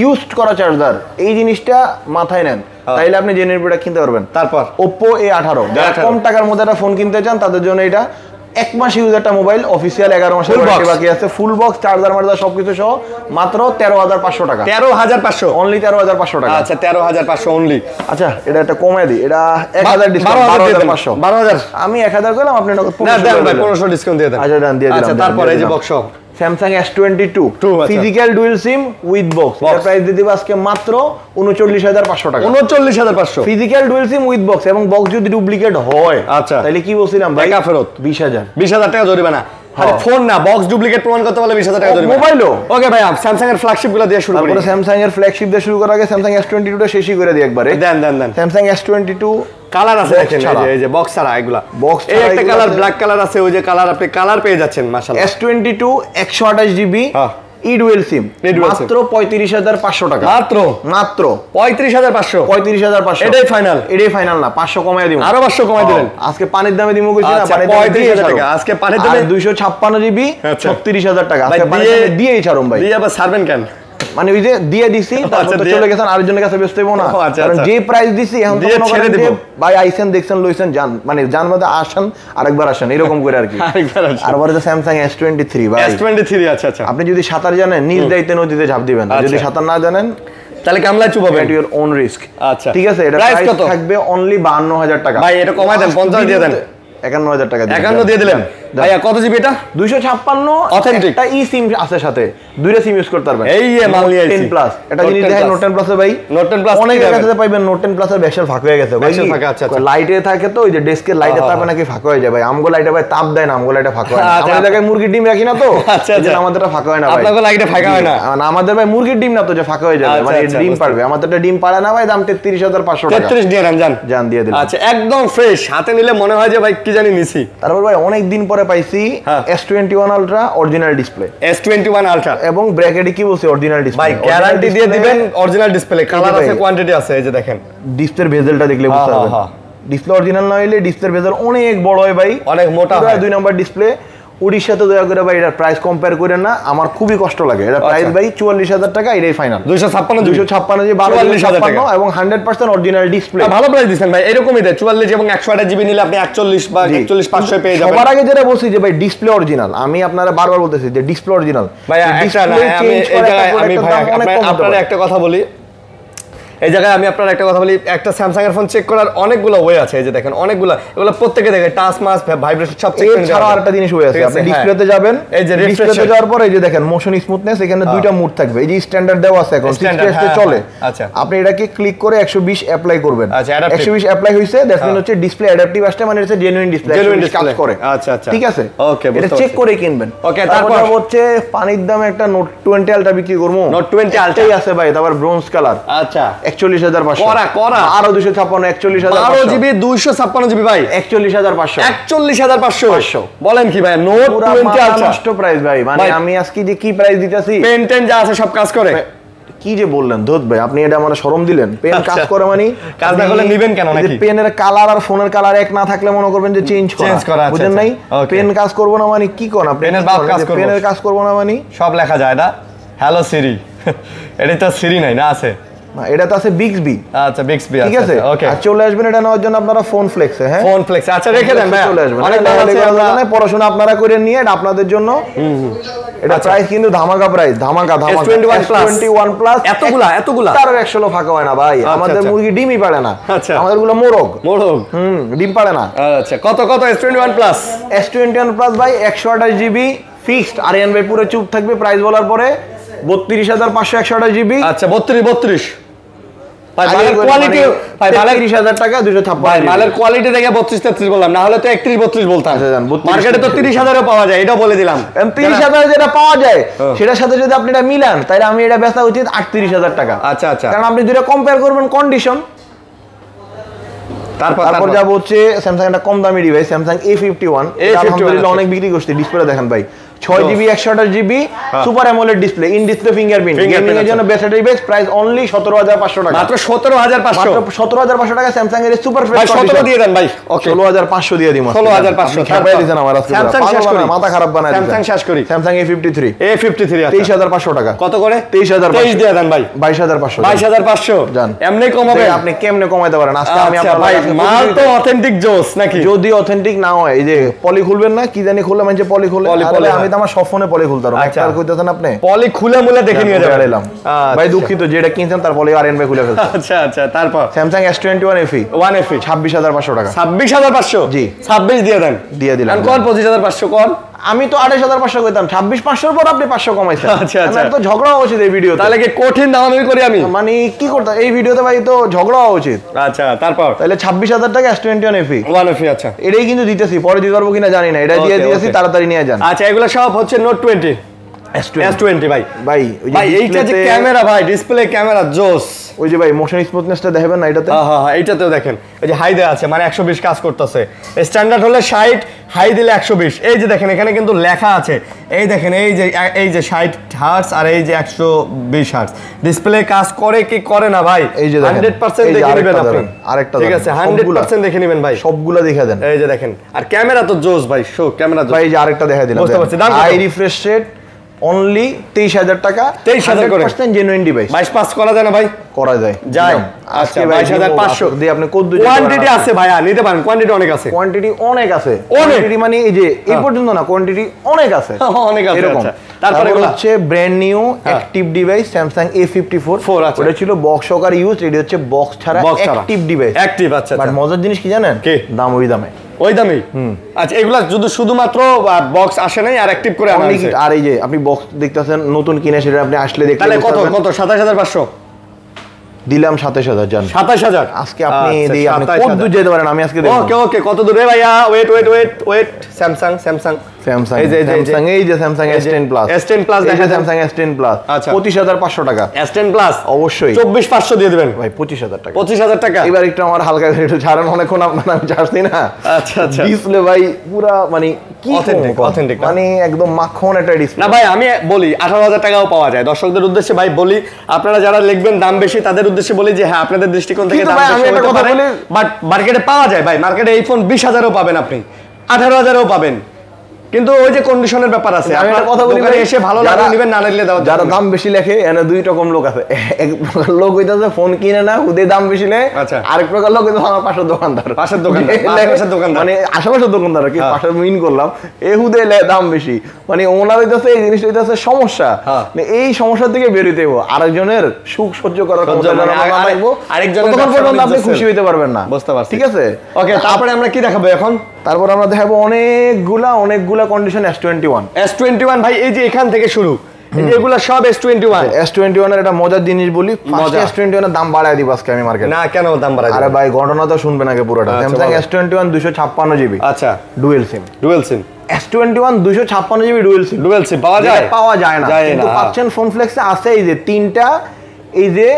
ইউজড করা চার্জার এই জিনিসটা মাথায় নেন তাইলে আপনি জেনুইন প্রোডাক্ট কিনতে পারবেন তারপর Oppo A18 যারা কম টাকার মধ্যে একটা ফোন কিনতে চান তাদের জন্য এটা 1 মাস ইউজ একটা মোবাইল অফিশিয়াল 11 মাসের ওয়ারেন্টি বাকি আছে ফুল বক্স চার্জার মার্জার সবকিছু সহ মাত্র 13,500 টাকা 13,500 অনলি 13,500 টাকা আচ্ছা 13,500 অনলি আচ্ছা এটা একটা কমায় দিই এটা 1,000 ডিসকাউন্ট 12,500 12,000 আমি 1,000 করলাম আপনি 1500 দেন ভাই 1500 ডিসকাউন্ট দিয়ে দেন আচ্ছা দেন দিয়ে দিলাম আচ্ছা তারপর এই যে box Samsung S22 physical dual SIM with box এর প্রাইস দিয়ে দিব আজকে মাত্র 39,500 টাকা 39,500 physical dual SIM with box এবং বক্স যদি ডুপ্লিকেট হয় আচ্ছা তাহলে কি বলছিলাম ভাই টাকা ফেরত 20,000 টাকা জরিমানা আরে ফোন না বক্স ডুপ্লিকেট প্রমাণ করতে বলে 20,000 টাকা জরিমানা মোবাইলও ওকে ভাই স্যামসাং এর ফ্ল্যাগশিপ গুলো দিয়ে শুরু করি তারপরে স্যামসাং এর ফ্ল্যাগশিপ দিয়ে শুরু করার আগে স্যামসাং S22 টা শেষই করে দিই একবারে দেন স্যামসাং S22 কালার আছে দেখেন এই যে বক্স ছাড়া এগুলা বক্স এই একটা কালার ব্ল্যাক কালার আছে ওই যে কালার আপনি কালার পেয়ে যাচ্ছেন মাশাআল্লাহ S22 128GB ডুয়াল সিম মাত্র 35,500 টাকা মাত্র 35,500 এটাই ফাইনাল না 500 কমায় দিমু আরো 500 কমায় দিবেন আজকে পানির দামে দিমু কইছি না পানির দামে 35,000 টাকা আজকে পানির দামে 256GB 36,000 টাকা আজকে পানির দামে দিয়েই ছাড়ুম ভাই দিয়ে আবার ছাড়বেন কেন মানে ওই যে দিয়ে দিছি তারপর তো চলে গেছেন আরেকজনের কাছে ব্যস্ত হইবো না কারণ যে প্রাইস দিছি এখন তো মনে করেন যে ভাই আইছেন দেখছেন লইছেন জান মানে জান মধ্যে আসেন আরেকবার আসেন এরকম করে আর কি আর পরে তো Samsung S23 ভাই S23 আচ্ছা আপনি যদি সাঁতার জানেন নিজ দায়িত্বে নদীতে ঝাঁপ দিবেন যদি সাঁতার না জানেন তাহলে কামলা চুবাবেন এট ইওর ওন রিস্ক আচ্ছা ঠিক আছে এটা প্রাইস থাকবে অনলি 52,000 টাকা ভাই এটা কমাই দেন 50 দিয়ে দেন 51,000 টাকা 51 দিয়ে দিলেন ভাইয়া কত জিবি এটা 256 অথেন্টিক একটা ই সিম আছে সাথে দুইটা সিম ইউজ করতে পারবেন এই যে মাল নিয়ে আইছি 10 প্লাস এটা জিনিস দেখেন নোট 10 প্লাসে ভাই নোট 10 প্লাস অনেক জায়গাতে পাইবেন নোট 10 প্লাসের ব্যাকশেল ফাঁকা হয়ে গেছে ভাই আচ্ছা লাইটে থাকে তো ওই যে ডেস্কের লাইটের তাপে নাকি ফাঁকা হয়ে যায় ভাই আমগো লাইটে ভাই তাপ দেয় না আমগো লাইটে ফাঁকা হয় না আমাদের জায়গায় মুরগির ডিম রাখি না তো আচ্ছা আমাদেরটা ফাঁকা হয় না ভাই আপনাদের লাইটে ফাঁকা হয় না আমাদের ভাই মুরগির ডিম না তো যে ফাঁকা হয়ে যাবে মানে ডিম পারবে আমাদেরটা ডিম পারে না ভাই দাম 33,500 টাকা 33 দিয়ে নেন জান দিয়ে দিলাম আচ্ছা একদম ফ্রেশ হাতে নিলে মনে হয় যে ভাই কি জানি নিছি তারপর ভাই অনেক দিন পরে পাইছি S21 Ultra original display S21 Ultra এবং ব্র্যাকেটে কি বলছে অরিজিনাল ডিসপ্লে ভাই গ্যারান্টি দিয়ে দিবেন অরিজিনাল ডিসপ্লে কালার আছে কোয়ান্টিটি আছে এই যে দেখেন ডিসপ্লের বেজেলটা দেখলে বুঝতে পারবেন ডিসপ্লে অরিজিনাল না হইলে ডিসপ্লের বেজেল অনেক বড় হয় ভাই অনেক মোটা হয় 2 নাম্বার ডিসপ্লে উড়িষ্যাতে দয়া করে ভাই এটার প্রাইস কম্পেয়ার করেন না আমার খুবই কষ্ট লাগে এটা প্রাইস ভাই 44,000 টাকা এটাই ফাইনাল 256 যে 42,000 টাকা এবং 100% অরিজিনাল ডিসপ্লে ভালো প্রাইস দিবেন ভাই এরকমই দেয় 44 এবং 128 জিবি নিলে আপনি 41 বা 41,500 পেয়ে যাবেন সবার আগে যেটা বলছি যে ভাই ডিসপ্লে অরিজিনাল আমি আপনারা বারবার বলতেছি যে ডিসপ্লে অরিজিনাল ভাই একটা আমি এই জায়গায় আমি ভাই আপনারা একটা কথা বলি এই জায়গায় আমি আপনার একটা কথা বলি, একটা স্যামসাং এর ফোন চেক করার অনেকগুলো ওয়ে আছে। এই যে দেখেন অনেকগুলো, এগুলো প্রত্যেককে দেখে টাচ মাস ভাইব্রেশন সব চেক করে। ছাড়াও আরেকটা জিনিস ওয়ে আছে, আপনি ডিসপ্লেতে যাবেন, এই যে ডিসপ্লেতে যাওয়ার পর এই যে দেখেন মোশন স্মুথনেস, এখানে দুইটা মুড থাকবে। এই যে স্ট্যান্ডার্ড দেওয়া আছে এখন সিস্টেমে চলে। আচ্ছা, আপনি এটাকে ক্লিক করে 120 অ্যাপ্লাই করবেন। আচ্ছা, 120 অ্যাপ্লাই হইছে, দ্যাটস মিন হচ্ছে ডিসপ্লে অ্যাডাপটিভ আসছে, মানে এটা জেনুইন ডিসপ্লে কাজ করে। আচ্ছা আচ্ছা, ঠিক আছে, ওকে, এটা চেক করে কিনবেন। ওকে, তারপর হচ্ছে পানির দামে একটা নোট 20 আলট্রা বিক্রি করব। নোট 20 আলট্রাই আছে ভাই, তারপর ব্রোঞ্জ কালার। আচ্ছা, 41500 করা আরো 256 41500 12 জিবি 256 জিবি ভাই 41500 41500 বলেন কি ভাই, নোট 20 আলট্রা নষ্ট প্রাইস ভাই। মানে আমি আজকে যে কি প্রাইস দিতেছি, পেন টেন যা আছে সব কাজ করে। কি যে বললেন দোত ভাই, আপনি এটা আমার শরম দিলেন। পেন কাজ করে মানে কাজ না করলে নেবেন কেন? নাকি পেনের কালার আর ফোনের কালার এক না থাকলে মনে করবেন যে চেঞ্জ করা, বুঝেন নাই? পেন কাজ করব না মানে কি কোন আপনি পেনের বাপ কাজ করব, পেনের কাজ করব না মানে সব লেখা যায় না হ্যালো সিরি। এটা তো সিরি নাই না, আছে না, এটা তো আছে বিক্সবি। আচ্ছা, বিক্সবি আছে, ঠিক আছে, ওকে। আর চলে আসবেন এটা নেওয়ার জন্য আপনারা ফোন ফ্লেক্সে। হ্যাঁ, ফোন ফ্লেক্স, আচ্ছা রেখে দেন ভাই, চলে আসবেন। অনেক ভালো আছে, পড়াশোনা আপনারা করে নিয়ে এটা আপনাদের জন্য। এটা প্রাইস কিন্তু ধামাকা প্রাইস, ধামাকা S21 প্লাস এতগুলা তার 100 লো ফাঁকা হয় না ভাই। আমাদের মুরগি ডিমই পারে না। আচ্ছা, আমাদের গুলো মোরগ ডিম পারে না। আচ্ছা, কত S21 প্লাস? S21 প্লাস ভাই 128 জিবি ফিক্সড। আরিয়ান ভাই পুরো চুপ থাকবে প্রাইস বলার পরে। 32500 128 জিবি। আচ্ছা, 32 ভাই মালের কোয়ালিটি ভাই, মালের 30000 টাকা 256 ভাই, মালের কোয়ালিটি দেখে 32 33 বললাম, না হলে তো 31 32 বলতাম। মার্কেটে তো 30000 এও পাওয়া যায়, এটা বলে দিলাম। 30000 যেটা পাওয়া যায় সেটার সাথে যদি আপনি এটা মিলান, তাহলে আমি এটা বেচা উচিত 38000 টাকা। আচ্ছা আচ্ছা, কারণ আপনি দুটো কম্পেয়ার করবেন কন্ডিশন। তারপর যাব হচ্ছে স্যামসাং একটা কম দামি ডিভাইস, স্যামসাং A51। এটা আলহামদুলিল্লাহ অনেক বিক্রি করছে। ডিসপ্লে দেখেন ভাই, 6 GB 128 GB super AMOLED display, in display fingerprint, gaming এর জন্য বেস্ট ডিভাইস। প্রাইস অনলি 17500 টাকা, মাত্র 17500 টাকা। স্যামসাং এর সুপার ফ্রেশ 17 দিয়ে দেন ভাই। ওকে, 16500 দিয়ে দিমু। 16500 ছাপাই দিবেন আমার আজকে, স্যামসাং শেষ করি, মাথা খারাপ বানায় দিবেন। স্যামসাং শেষ করি, স্যামসাং A53 আছে 23500 টাকা। কত করে? 23500 দিয়ে দেন ভাই। 22500 জান, এমনি কমাবে? আপনি কেমনে কমাইতে পারেন? আজকে আমি আপনার ভাই মাল তো অথেন্টিক জোস নাকি? যদি অথেন্টিক না হয়, এই যে পলি খুলবেন না, কি জানি খুলে মানে পলি খুলে, আরে আমি তো আমার সব ফোনে পলি খুলতে পারবো। একটা কইতেছেন আপনি পলি খুলে মুলে দেখে নিয়ে যাবেন ভাই। দুঃখিত, যেটা কিনছেন তার পলি আরএন ভাই খুলে ফেলছে। আচ্ছা আচ্ছা, তারপর স্যামসাং S21 FE 26500 টাকা। 26500 জি, 26 দিয়ে দেন। দিয়ে দিলাম। কোন 25500 কোন? আমি তো 28500 কইতাম, 26500 পর আপনি 500 কমাইছেন। আচ্ছা আচ্ছা, আমি তো ঝগড়া হচ্ছে এই ভিডিওতে। তাহলে কি কঠিন দাম আমি করি? আমি মানে কি করতে এই ভিডিওতে ভাই, তো ঝগড়া হওয়া উচিত। আচ্ছা, তারপর তাহলে 26000 টাকা S21 FE 1 FE। আচ্ছা, এটাই কিন্তু দিতেছি, পরে দিতে পারবো কিনা জানি না, এটা দিয়ে দিয়েছি, তাড়াতাড়ি নিয়ে যান। আচ্ছা, এগুলো সব হচ্ছে নোট 20 S20 ভাই। ভাই এইটা যে ক্যামেরা ভাই, ডিসপ্লে ক্যামেরা জোস। ওই যে ভাই মোশন স্মুথনেসটা দেখবেন না এটাতে? হ্যাঁ হ্যাঁ, এইটাতেও দেখেন এই যে হাই দেয়া আছে, মানে 120 কাজ করতেছে। স্ট্যান্ডার্ড হলে 60, হাই দিলে 120। এই যে দেখেন এখানে কিন্তু লেখা আছে, এই দেখেন এই যে 60 হার্টজ আর এই যে 120 হার্টজ। ডিসপ্লে কাজ করে কি করে না ভাই, এই যে 100% দেখে নেবেন আপনি। আরেকটা ঠিক আছে, 100% দেখে নেবেন ভাই, সবগুলা দেখে দেন। এই যে দেখেন, আর ক্যামেরা তো জোস ভাই, শো ক্যামেরা জোস ভাই। এই যে আরেকটা দেখাই দিলাম, বুঝতে পারছেন? হাই রিফ্রেশ রেট অনলি 23000 টাকা, 23000 করে জেনুইন ডিভাইস। 22 করা যায় না ভাই? করা যায় যায়। আজকে 22500 দিয়ে আপনি কত দুই কোয়ান্টিটি আছে ভাইয়া, নিতে পারেন। কোয়ান্টিটি অনেক আছে, কোয়ান্টিটি অনেক আছে। কোয়ান্টিটি মানে এই যে এই পর্যন্ত না, কোয়ান্টিটি অনেক আছে, অনেক আছে। এরকম তারপরে হচ্ছে brand new active device Samsung A54। ওটা ছিল বক্স সহকার ইউজ, এটা হচ্ছে বক্স ছাড়া অ্যাক্টিভ ডিভাইস। অ্যাক্টিভ, আচ্ছা। বাট মজার জিনিস কি জানেন? দাম ওই দামে, ওই দামই। আচ্ছা, এগুলা শুধুমাত্র বক্স আসে নাই, আর অ্যাক্টিভ করে আনা হয়েছে। আর এই যে আপনি বক্স দেখতেছেন নতুন কিনে, সেটা আপনি আসলে দেখতে পাবেন। তাহলে কত 27500 দিলাম। 27000 জান, 27000 আজকে আপনি দিয়ে আপনি কত দূর যেতে পারেন? আমি আজকে দেখব। ওকে ওকে, কত দূরে ভাইয়া? ওয়েট স্যামসাং এই যে স্যামসাং, এই যে Samsung S10 plus, S10 plus দেখা, স্যামসাং S10 প্লাস। আচ্ছা, 25500 টাকা। S10 প্লাস অবশ্যই 24500 দিয়ে দিবেন ভাই। 25000 টাকা, 25000 টাকা। এবার একটু আমার হালকা একটু ছাড়েন, অনেকক্ষণ আপনারা আমি ছাড়ছি না। আচ্ছা আচ্ছা, ডিসপ্লে ভাই পুরা মানে কি অথেন্টিক, মানে একদম মাখন একটা ডিসপ্লে। না ভাই, আমি বলি 18000 টাকাও পাওয়া যায়। দর্শকদের উদ্দেশ্যে ভাই বলি, আপনারা যারা লিখবেন দাম বেশি, তাদের উদ্দেশ্যে বলি যে হ্যাঁ, আপনাদের দৃষ্টিকোণ থেকে দাম বেশি হতে পারে, বাট মার্কেটে পাওয়া যায় ভাই। মার্কেটে এই ফোন 20000 ও পাবেন আপনি, 18000 ও পাবেন, কিন্তু ওই যে কন্ডিশনের ব্যাপার আছে, আমি একটা কথা বলি ভাই, এসে ভালো লাগলে নেবেন, না লাগলে দাও। যারা দাম বেশি লেখে এনে দুই রকম লোক আছে, এক প্রকার লোক হইতাছে ফোন কিনে না হুদে দাম বেশি লে, আরেক প্রকার লোক হইতাছে আমার পাশের দোকানদার, মানে আশেপাশের দোকানদার কি পাশের মিন করলাম এ হুদে দাম বেশি, মানে ওনার হইতাছে এই জিনিসটা হইতাছে সমস্যা, এই সমস্যা থেকে বের হইতে হবে, আরেকজনের সুখ সহ্য করার আরেকজনের আপনি খুশি হইতে পারবেন না, বুঝতে পারছি, ঠিক আছে। ওকে, তারপরে আমরা কি দেখাবো এখন? তারপর আমরা দেখাবো অনেকগুলা কন্ডিশন S21 ভাই, এই যে এখান থেকে শুরু, এগুলা সব S21 এর একটা মজার জিনিস বলি, ফার্স্ট S21 এর দাম বাড়ায় দিব আজকে আমি মার্কেটে। না কেন দাম বাড়ায়? আরে ভাই ঘটনা তো শুনবেন আগে পুরোটা। Samsung S21 256 জিবি, আচ্ছা, dual SIM S21 256 GB dual SIM পাওয়া যায় না, কিন্তু পাচ্ছেন ফোনফ্লেক্সে আছে এই যে তিনটা, এই যে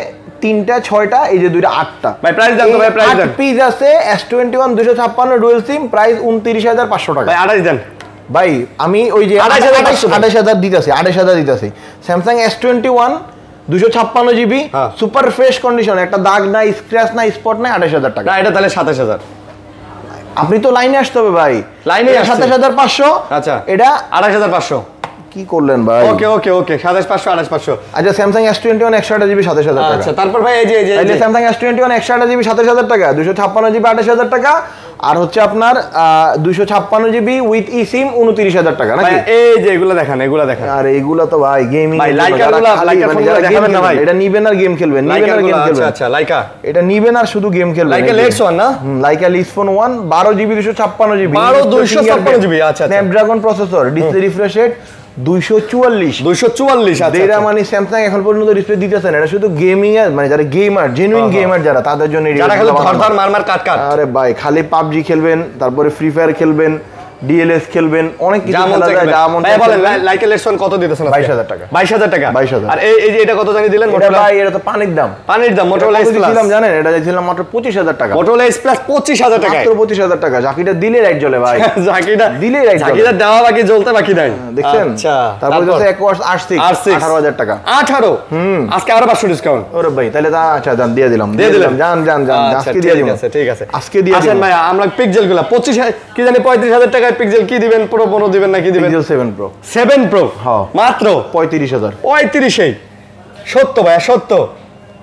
তিনটা ছয়টা, এই যে দুইটা আটটা। ভাই প্রাইস দেন তো ভাই, প্রাইস দেন। পিস আছে S21 256 ডুয়াল সিম, প্রাইস 29500 টাকা। ভাই 28 দেন ভাই, আমি ওই যে 28000 দিতেছি। Samsung S21 256 GB super fresh condition, একটা দাগ নাই, স্ক্র্যাচ নাই, স্পট নাই, 28000 টাকা। না এটা তাহলে 27000। আপনি তো লাইনে আসতে হবে ভাই, লাইনে 27500, আচ্ছা এটা 28500। কি করলেন ভাই? ওকে 27500 28500। আচ্ছা স্যামসাং S21 128 জিবি 27000 টাকা। আচ্ছা তারপর ভাই এই যে স্যামসাং S21 128 জিবি 27000 টাকা, 256 জিবি 28000 টাকা, আর হচ্ছে আপনার 256 জিবি উইথ ই সিম 29000 টাকা নাকি? এই যে এগুলা দেখেন, আর এগুলা তো ভাই গেমিং, লাইকা ফোনগুলো দেখাবেন না ভাই, এটা নিবেন আর গেম খেলবেন, আচ্ছা লাইকা এটা নিবেন আর শুধু গেম খেলবেন। লাইকা লেক্স 1 না, Leica Leitz phone 1 12 GB 256 GB 256 GB, আচ্ছা Snapdragon processor, display refresh rate 244, যেটা মানে স্যামসাং এখন পর্যন্ত ডিসপ্লে দিতেছে না, এটা শুধু গেমিং এর, মানে যারা গেমার, জেনুইন গেমার যারা, তাদের জন্য, যারা খালি ধরধর মারমার কাট। আরে ভাই খালি পাবজি খেলবেন, তারপরে ফ্রি ফায়ার খেলবেন, ডিএলএস খেলবেন, অনেক কিছু খেলা যায়। যা মন চায় বলেন। লাইকা লেসন কত দিতেছেন? 22000 টাকা। 22000 টাকা। আর এই যে এটা কত জানি দিলেন? মোটরোলা ভাই এটা তো পানির দাম মোটরোলা এস প্লাস দিলাম, জানেন এটা দিলাম মাত্র 25000 টাকা। মোটরোলা এস প্লাস 25000 টাকা, মাত্র 25000 টাকা। জাকিটা দিলে রাইট জ্বলে ভাই, জাকিটা দিলে রাইট জ্বলে, জাকিটা দেওয়া বাকি জ্বলতে বাকি নাই, দেখছেন? আচ্ছা তারপর হচ্ছে একোয়াস 18000 টাকা। 18 আজকে আরো 500 ডিসকাউন্ট। ওরে ভাই তাহলে আচ্ছা জান দিয়ে দিলাম জান আজকে দিয়ে দিলাম, ঠিক আছে আজকে দিয়ে দিলাম। আচ্ছা ভাই আমরা পিক্সেলগুলো 25 কি জানি 35000 টাকায় পিক্সেল কি দিবেন, প্রো বনো দিবেন নাকি দিবেন? পিক্সেল 7 প্রো হ্যাঁ মাত্র 35000। 35 সত্য ভাই, সত্য।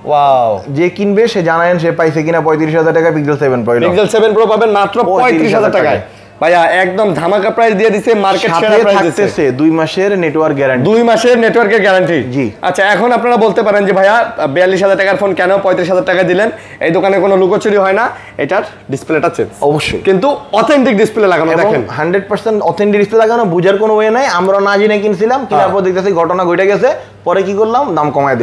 ওয়াও, যে কিনবে সে জানায়েন সে পাইছে কিনা 35000 টাকা পিক্সেল 7 প্রো। পিক্সেল 7 প্রো পাবেন মাত্র 35000 টাকায় ভাইয়া, একদম ধামাকা প্রাইস দিয়ে দিছে, মার্কেট সেরা প্রাইস দিতেছে। 2 মাসের নেটওয়ার্ক গ্যারান্টি, 2 মাসের নেটওয়ার্কের গ্যারান্টি। জি আচ্ছা, এখন আপনারা বলতে পারেন যে ভাইয়া 42000 টাকার ফোন কেন 35000 টাকা দিলেন? এই দোকানে কোনো লুকোচুরি হয় না, এটার ডিসপ্লেটা চেঞ্জ অবশ্যই, কিন্তু অথেন্টিক ডিসপ্লে লাগানো, দেখেন 100% অথেন্টিক ডিসপ্লে লাগানো, বুঝার কোনো ওয়ে নাই। আমরা না জেনে কিনছিলাম, কেনার পর দেখতেছি ঘটনা ঘটে গেছে, পরে কি করলাম দাম কমায়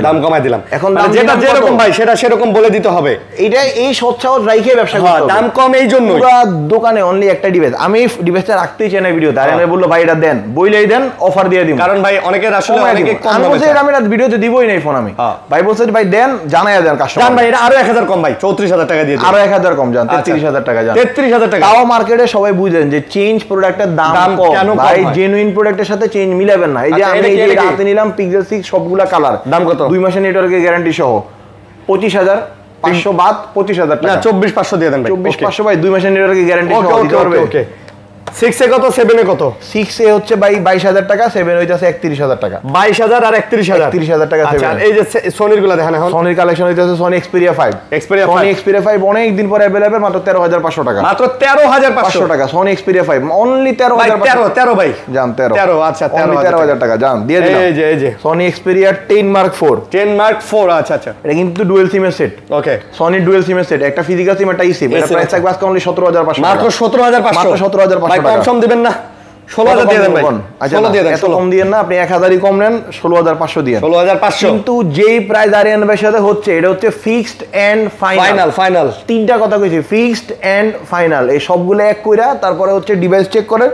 দিলাম। এখন যেটা যেরকম ভাই সেটা সেরকম বলে দিতে হবে, এটা এই সৎসাহস রাইখে ব্যবসা করতে হবে। দাম কম এই জন্য পুরো দোকানে অনলি একটা ডিভাইস, আমি ডিভাইসটা রাখতেই চাই না ভিডিওতে। আর আমি বললো ভাই এটা দেন, বইলেই দেন, অফার দিয়ে দিন, কারণ ভাই অনেকের আসলে অনেকে কম বলছে, এটা আমি ভিডিওতে দিবই না ফোন। আমি ভাই বলছে ভাই দেন, জানাইয়া দেন কাস্টমার। জান ভাই এটা আরো 1000 কম ভাই, 34000 টাকা দিয়ে দিন, আরো 1000 কম, জান 33000 টাকা, জান 33000 টাকা। তাও মার্কেটে সবাই বুঝেন যে চেঞ্জ প্রোডাক্টের দাম কম ভাই, জেনুইন প্রোডাক্টের সাথে চেঞ্জ মিলাবেন না। এই যে আমি এই যে হাতে নিলাম পিক্সেল 6 সবগুলা কালার, দাম কত? 2 মাসের নেটওয়ার্কের গ্যারান্টি সহ 25500 বাদ 25000 টাকা, না 24500 দিয়ে দেন ভাই। 24500 ভাই 2 মাসের নেটওয়ার্কের গ্যারান্টি সহ দিতে পারবে। ওকে 6 এ কত, 7 এ কত? 6 এ হচ্ছে ভাই 22000 টাকা, 7 হইতাছে 31000 টাকা। 22000 আর 31000 টাকা। আচ্ছা এই যে সনির গুলো দেখেন, এখন সনির কালেকশন হইতাছে সনি Xperia 5, সনি Xperia 5 অনেক দিন পরে अवेलेबल, মাত্র 13500 টাকা, মাত্র 13500 টাকা। Sony Xperia 5 only 13500। 13 ভাই জান 13 আচ্ছা 13000 টাকা, জান দিয়ে দিলাম। এই যে সনি Xperia 10 Mark 4 আচ্ছা এটা কিন্তু ডুয়াল সিমের সেট। ওকে সনি ডুয়াল সিমের সেট, একটা ফিজিক্যাল সিম একটা ই সিম, এটা প্রাইস থাকবে আজকে অনলি 17500, মাত্র 17500, মাত্র 17500 টাকা। কম দিবেন না, 16000 দিয়ে দেন ভাই। 16 দিয়ে দেন, এত কম দিয়েন না আপনি, 1000ই কম নেন, 16500 দিয়েন, 16500। কিন্তু যেই প্রাইস আরিয়ান ভাইয়ের সাথে হচ্ছে, এটা হচ্ছে ফিক্সড এন্ড ফাইনাল। তিনটা কথা কইছি, ফিক্সড এন্ড ফাইনাল, এই সবগুলো এক কইরা তারপরে হচ্ছে ডিভাইস চেক করে,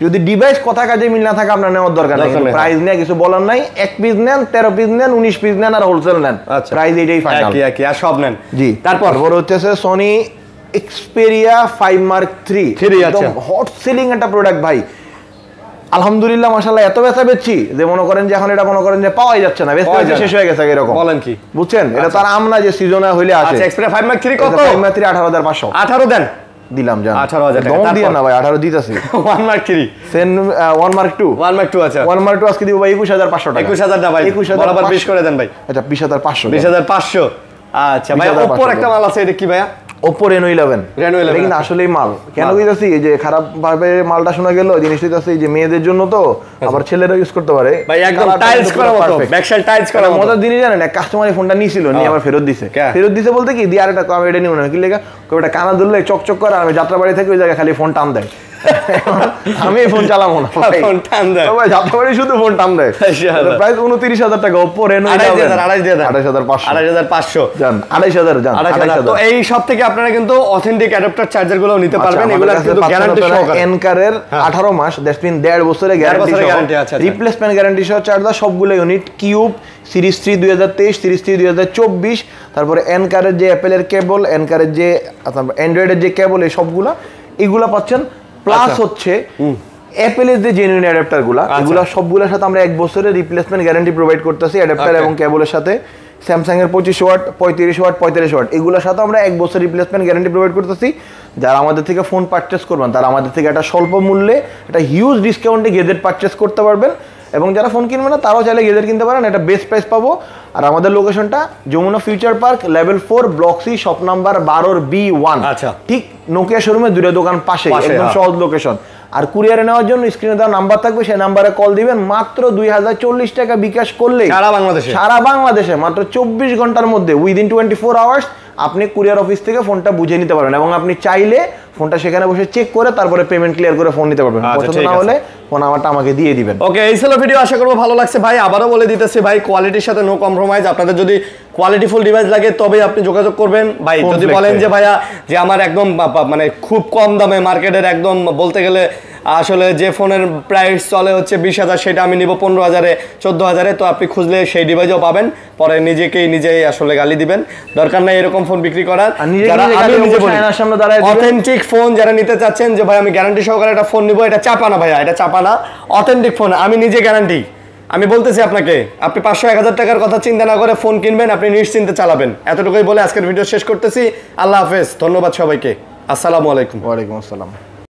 যদি ডিভাইস কথা কাজে মিল না থাকে আপনার নেওয়ার দরকার নেই, প্রাইস নিয়ে কিছু বলার নাই। 1 পিস নেন, 13 পিস নেন, 19 পিস নেন, আর হোলসেল নেন, প্রাইস এটাই ফাইনাল, একই আর সব নেন। জি তারপর হচ্ছে সনি Xperia 5 Mark 3 একদম হট সেলিং একটা প্রোডাক্ট ভাই, আলহামদুলিল্লাহ মাশাআল্লাহ। এত বেচা বেচছি যে মনে করেন যে এখন এটা মনে করেন যে পাওয়াই যাচ্ছে না, বেচতে শেষ হয়ে গেছে এরকম। বলেন কি বুঝছেন? এটা তার আমনা যে সিজনে হইলে আসে। আচ্ছা Xperia 5 Mark 3 কত? 5 Mark 3 18500। 18 দেন, দিলাম জান 18000 টাকা দম দিয়া না ভাই 18 দিতাছি 1 মার্ক 3 সেন 1 মার্ক 2 1 মার্ক 2 আচ্ছা 1 মার্ক 2 আজকে দিব ভাই 21500 টাকা 21000 না ভাই 21000 বরাবর 20 করে দেন ভাই আচ্ছা 20500 20500 আচ্ছা ভাই Oppo একটা মাল আছে এটা কি ভাইয়া Oppo Reno 11 কিন্তু আসলেই মাল কেন কইতাছি যে খারাপ ভাবে মালটা শোনা গেল জিনিসটা আছে যে মেয়েদের জন্য তো আবার ছেলেরা ইউজ করতে পারে ভাই একদম টাইলস করা মতো ব্যাকসাইড টাইলস করা মতো মজার জিনিস জানেন কাস্টমার ফোনটা নিছিল নিয়ে আবার ফেরত দিছে বলতে কি দি আরেকটা কম এটা নিও না কি লেখা কয়টা কানা ধরলে চকচক করে আমি যাত্রাবাড়ি থেকে ওই জায়গায় খালি ফোন টান দেয় আমি ফোন চালাবো না ফোন টান দেয় ভাই যাত্রাবাড়ি শুধু ফোন টান দেয় প্রাইস 29000 টাকা Oppo Reno 28500 জান 28000 জান 28000 তো এই সব থেকে আপনারা কিন্তু অথেন্টিক অ্যাডাপ্টার চার্জার গুলো নিতে পারবেন এগুলো কিন্তু গ্যারান্টি সহকারে এনকারের 18 মাস দ্যাটস মিন 1.5 বছরের গ্যারান্টি আছে রিপ্লেসমেন্ট গ্যারান্টি সহ চার্জার সবগুলো ইউনিট কিউব সিরিজ 3 2023 সিরিজ 3 2024 তারপরে এনকারের যে অ্যাপেলের কেবল এনকারের যে অ্যান্ড্রয়েডের যে কেবল এই সবগুলা এগুলা পাচ্ছেন প্লাস হচ্ছে অ্যাপেলের যে জেনুইন অ্যাডাপ্টারগুলো এগুলো সবগুলোর সাথে আমরা 1 বছরের রিপ্লেসমেন্ট গ্যারান্টি প্রোভাইড করতেছি অ্যাডাপ্টার এবং কেবলের সাথে স্যামসাং এর 25 ওয়াট 35 ওয়াট 45 ওয়াট এগুলোর সাথে আমরা 1 বছর রিপ্লেসমেন্ট গ্যারান্টি প্রোভাইড করতেছি যারা আমাদের থেকে ফোন পারচেজ করবেন তারা আমাদের থেকে একটা স্বল্প মূল্যে একটা হিউজ ডিসকাউন্টে গেজেট পারচেজ করতে পারবেন এবং যারা ফোন কিনবে না তারাও চাইলে গেজেট কিনতে পারেন এটা বেস্ট প্রাইস পাবো আর আমাদের লোকেশনটা Jamuna future park level 4 block C shop number 12 B1 আচ্ছা ঠিক নোকিয়া শোরুমে দুটো দোকান পাশে একদম সহজ লোকেশন আর কুরিয়ারে নেওয়ার জন্য স্ক্রিনে দেওয়া নাম্বার থাকবে সেই নাম্বারে কল দিবেন মাত্র 2040 টাকা বিকাশ করলে সারা বাংলাদেশে মাত্র 24 ঘন্টার মধ্যে উইদিন 24 আওয়ার্স আপনি কুরিয়ার অফিস থেকে ফোনটা বুঝে নিতে পারবেন এবং আপনি চাইলে ফোনটা সেখানে বসে চেক করে তারপরে পেমেন্ট ক্লিয়ার করে ফোন নিতে পারবেন পছন্দ না হলে ফোন আমাকে দিয়ে দিবেন ওকে এই ছিল ভিডিও আশা করব ভালো লাগছে ভাই আবারও বলে দিতেছি ভাই কোয়ালিটির সাথে নো কম্প্রোমাইজ আপনাদের যদি কোয়ালিটিফুল ডিভাইস লাগে তবে আপনি যোগাযোগ করবেন ভাই যদি বলেন যে ভাইয়া যে আমার একদম মানে খুব কম দামে মার্কেটের একদম বলতে গেলে আসলে যে ফোনের প্রাইস চলে হচ্ছে 20000 সেটা আমি নিব 15000 14000 তো আপনি খুঁজলে সেই ডিভাইসও পাবেন পরে নিজেই আসলে গালি দিবেন দরকার নাই এরকম ফোন বিক্রি করার যারা আমি নিজে বলি অথেন্টিক ফোন যারা নিতে চাচ্ছেন যে ভাই আমি গ্যারান্টি সহকারে একটা ফোন নিব এটা চাপা না ভাইয়া এটা চাপা না অথেন্টিক ফোন আমি নিজে গ্যারান্টি আমি বলতেছি আপনাকে আপনি 500-1000 টাকার কথা চিন্তা না করে ফোন কিনবেন আপনি নিশ্চিন্তে চালাবেন এতটুকুই বলে আজকের ভিডিও শেষ করতেছি আল্লাহ হাফেজ ধন্যবাদ সবাইকে আসসালামু আলাইকুম ওয়া আলাইকুম আসসালাম